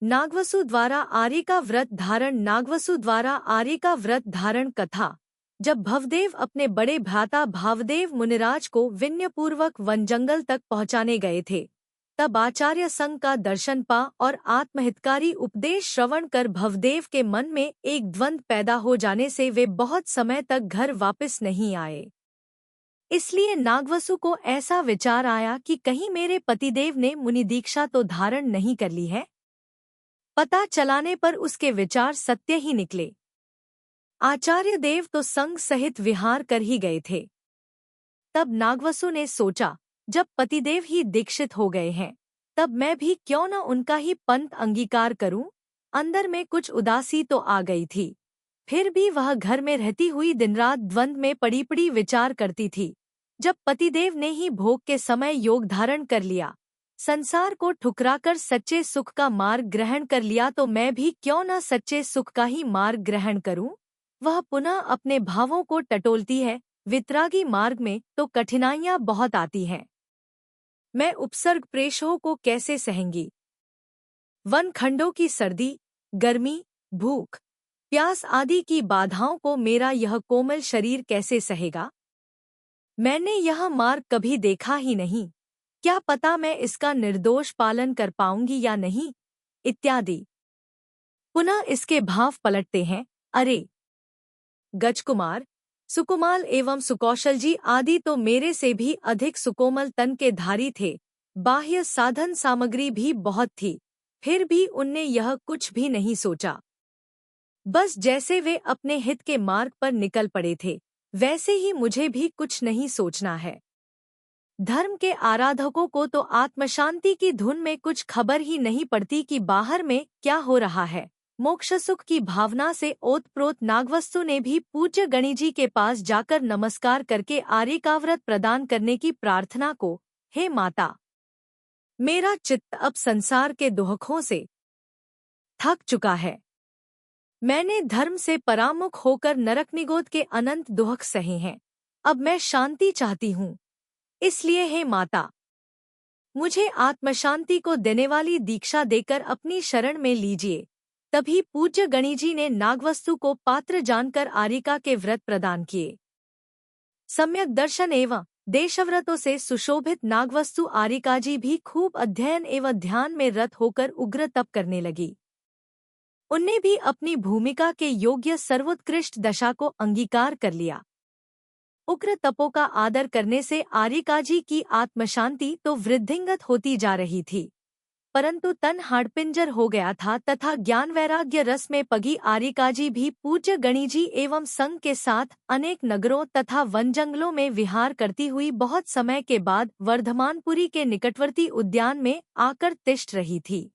नागवसु द्वारा आर्य का व्रत धारण। नागवसु द्वारा आर्य का व्रत धारण कथा। जब भवदेव अपने बड़े भ्राता भावदेव मुनिराज को विनयपूर्वक वन जंगल तक पहुंचाने गए थे, तब आचार्य संघ का दर्शन पा और आत्महितकारी उपदेश श्रवण कर भवदेव के मन में एक द्वंद्व पैदा हो जाने से वे बहुत समय तक घर वापस नहीं आए। इसलिए नागवसु को ऐसा विचार आया कि कहीं मेरे पतिदेव ने मुनि दीक्षा तो धारण नहीं कर ली है। पता चलाने पर उसके विचार सत्य ही निकले। आचार्य देव तो संग सहित विहार कर ही गए थे। तब नागवसु ने सोचा, जब पतिदेव ही दीक्षित हो गए हैं, तब मैं भी क्यों न उनका ही पंथ अंगीकार करूं। अंदर में कुछ उदासी तो आ गई थी, फिर भी वह घर में रहती हुई दिन रात द्वंद्व में पड़ी विचार करती थी। जब पतिदेव ने ही भोग के समय योग धारण कर लिया, संसार को ठुकराकर सच्चे सुख का मार्ग ग्रहण कर लिया, तो मैं भी क्यों न सच्चे सुख का ही मार्ग ग्रहण करूं। वह पुनः अपने भावों को टटोलती है। वितरागी मार्ग में तो कठिनाइयां बहुत आती हैं। मैं उपसर्ग प्रेषों को कैसे सहूंगी। वन खंडों की सर्दी, गर्मी, भूख, प्यास आदि की बाधाओं को मेरा यह कोमल शरीर कैसे सहेगा। मैंने यह मार्ग कभी देखा ही नहीं, क्या पता मैं इसका निर्दोष पालन कर पाऊंगी या नहीं, इत्यादि। पुनः इसके भाव पलटते हैं। अरे गजकुमार, सुकुमाल एवं सुकौशल जी आदि तो मेरे से भी अधिक सुकोमल तन के धारी थे। बाह्य साधन सामग्री भी बहुत थी, फिर भी उनने यह कुछ भी नहीं सोचा। बस जैसे वे अपने हित के मार्ग पर निकल पड़े थे, वैसे ही मुझे भी कुछ नहीं सोचना है। धर्म के आराधकों को तो आत्मशांति की धुन में कुछ खबर ही नहीं पड़ती कि बाहर में क्या हो रहा है। मोक्ष सुख की भावना से ओतप्रोत नागवस्तु ने भी पूज्य गणि जी के पास जाकर नमस्कार करके आर्य का व्रत प्रदान करने की प्रार्थना को, हे माता, मेरा चित्त अब संसार के दुहखों से थक चुका है। मैंने धर्म से परामुख होकर नरकनिगोद के अनंत दुहख सहे हैं। अब मैं शांति चाहती हूँ। इसलिए हे माता, मुझे आत्मशांति को देने वाली दीक्षा देकर अपनी शरण में लीजिए। तभी पूज्य गणि जी ने नागवस्तु को पात्र जानकर आर्यिका के व्रत प्रदान किए। सम्यक दर्शन एवं देशव्रतों से सुशोभित नागवस्तु आर्यिका जी भी खूब अध्ययन एवं ध्यान में रत होकर उग्र तप करने लगी। उनने भी अपनी भूमिका के योग्य सर्वोत्कृष्ट दशा को अंगीकार कर लिया। उग्र तपों का आदर करने से आर्यिका जी की आत्मशांति तो वृद्धिंगत होती जा रही थी, परंतु तन हाड़पिंजर हो गया था तथा ज्ञान वैराग्य रस में पगी आर्यिका जी भी पूज्य गणि जी एवं संघ के साथ अनेक नगरों तथा वन जंगलों में विहार करती हुई बहुत समय के बाद वर्धमानपुरी के निकटवर्ती उद्यान में आकर तिष्ठ रही थी।